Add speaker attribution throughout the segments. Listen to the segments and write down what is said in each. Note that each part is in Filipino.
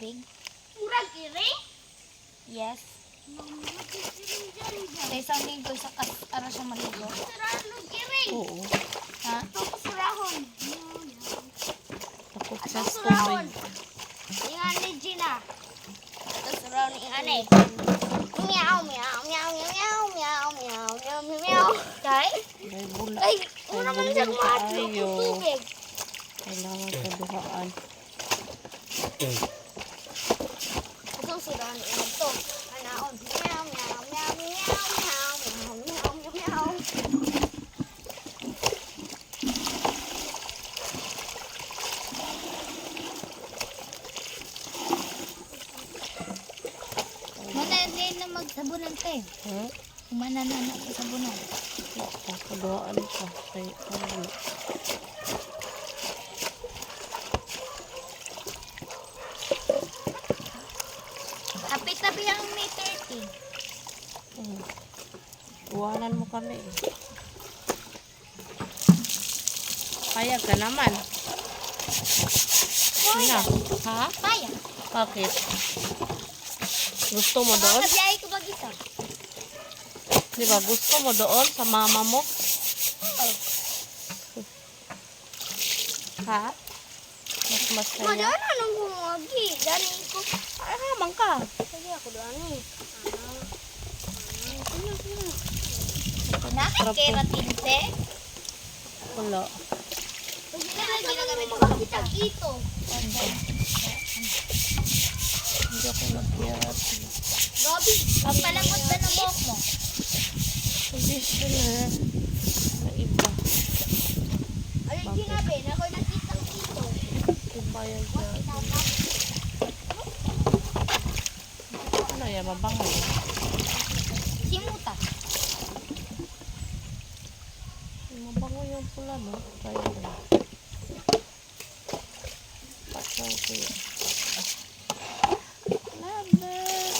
Speaker 1: tubig.
Speaker 2: Murag iri?
Speaker 1: Yes. Sa isang linggo, isa para siya maligo.
Speaker 2: Sirahan ng iri.
Speaker 3: Oo.
Speaker 1: Ha?
Speaker 2: Tapos surahon.
Speaker 3: Takot
Speaker 2: At
Speaker 3: sa
Speaker 2: surahon.
Speaker 3: stomach.
Speaker 2: Ingan ni Gina. Tapos surahon ingan eh. Meow, meow, meow, meow, meow, meow, meow, meow, meow, meow. Kay?
Speaker 3: May bul.
Speaker 2: Ay, una man siya
Speaker 3: bulong
Speaker 2: kumatlog
Speaker 3: kaayo.
Speaker 2: ng tubig.
Speaker 3: Kailangan kaduhaan.
Speaker 2: Ito surahon ingan to. Anaon. Meow, meow, meow, meow, meow, meow, meow, meow, meow.
Speaker 1: Manayin na magsabunan te.
Speaker 3: Ha?
Speaker 1: Mananana sa sabunan.
Speaker 3: Kaduhaan ka. Kaya ano.
Speaker 1: Tabi-tabi ang May 30.
Speaker 3: Iwanan mo kami eh. Payag ka naman. Sina? Ha?
Speaker 1: Paya.
Speaker 3: Bakit? Gusto mo doon?
Speaker 1: Makakabiyahe ko mag-isa.
Speaker 3: Di ba? Gusto mo doon sa mama mo? Ha? Mas masaya.
Speaker 2: Madana nang bumagi. Dani ko.
Speaker 3: Ay, hamang ka.
Speaker 2: Sige ako doon eh.
Speaker 1: Nakakeratin te.
Speaker 3: Wala.
Speaker 2: Pag ginagamit ko makakitag ito.
Speaker 3: Hindi ako nag-kirat.
Speaker 2: Gabi.
Speaker 1: Papalangot ba ng buhok mo?
Speaker 3: Conditioner. Na iba.
Speaker 2: Ano ginabi? Na ako nakita ito.
Speaker 3: Iba yan siya. Ano yan? Mabango yan.
Speaker 1: Simuta.
Speaker 3: Mabango yung pula, no? Kaya na. Pasal ko yan. Love it.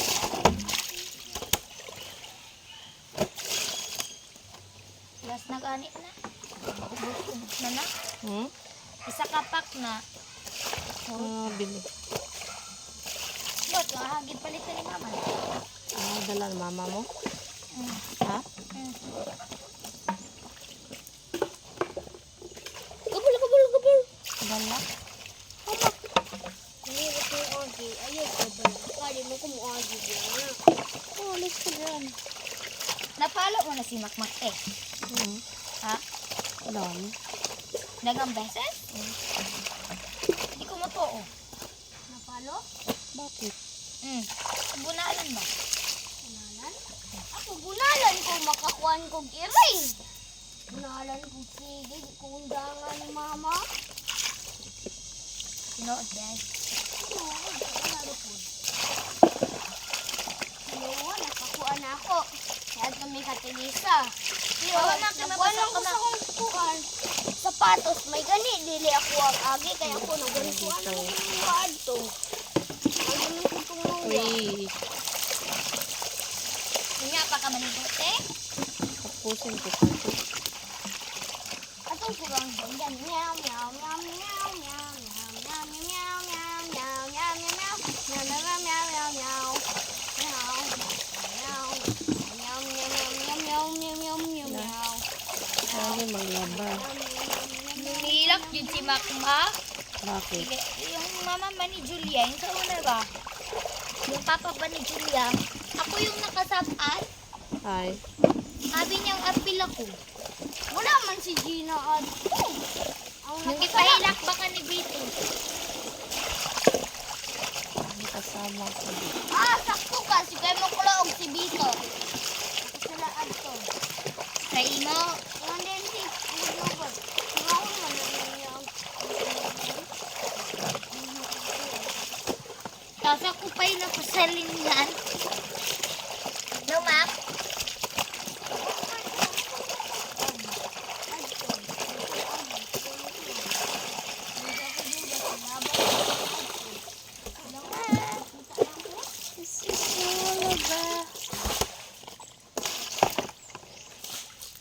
Speaker 1: Last nag-ani na. Ubus na na.
Speaker 3: Hmm?
Speaker 1: Isa kapak na.
Speaker 3: Bili.
Speaker 1: Bot, hagid palitan ni mama.
Speaker 3: Dala ng mama mo?
Speaker 1: Mm.
Speaker 3: Ha?
Speaker 1: Mm.
Speaker 2: Gabul, gabul, gabul.
Speaker 1: Dala.
Speaker 2: Hindi ko yung agi. Ayaw ko ba? Kali mo kung agi diyan.
Speaker 3: Oh, alis ka dyan.
Speaker 1: Napalo mo na si Makmak eh.
Speaker 3: Hmm.
Speaker 1: Ha?
Speaker 3: Alam.
Speaker 1: Dagang beses? Hindi ko matuo.
Speaker 2: Napalo?
Speaker 3: Bakit?
Speaker 1: Bunalan ba?
Speaker 2: Bunalan? Ako bunalan ko makakuan kong iring. Bunalan ko sige kung undangan ni mama.
Speaker 1: Tinood guys.
Speaker 2: Ano, nakakuan ako. Kaya kami katilisa.
Speaker 1: Wala na kami
Speaker 2: Walang
Speaker 1: basa ka
Speaker 2: gusto kong kuan. Sapatos, may gani. Dili ako ang agi. Kaya ako nagunisuan ako kumuhaan to. Ang ko itong luya.
Speaker 3: Uy.
Speaker 1: Nga pa ka manigot eh.
Speaker 3: Tapusin ko pa ito.
Speaker 2: Atong kurang doon. Yan. Meow, meow, meow, meow, meow, meow, meow, meow, meow, meow, meow, meow, meow, meow, meow, meow, meow, meow.
Speaker 3: Kaya maglaba.
Speaker 1: Nilak yun si Makmak.
Speaker 3: Bakit?
Speaker 1: Yung mama ba ni Julia, yung sa una ba? Yung papa ba ni Julia, ako yung nakasapat.
Speaker 3: Ay.
Speaker 1: Sabi niyang apil ako.
Speaker 2: Wala man si Gina at
Speaker 1: Yung ipahilak ba ka ni Vito?
Speaker 3: May kasama ko.
Speaker 2: sakto ka. Si Kay Mokulaog si Bito. Sila adto.
Speaker 1: Sa imo,
Speaker 2: Yan din si Yogurt. Ano man niya?
Speaker 1: tapos ako pa yung napasaling yan.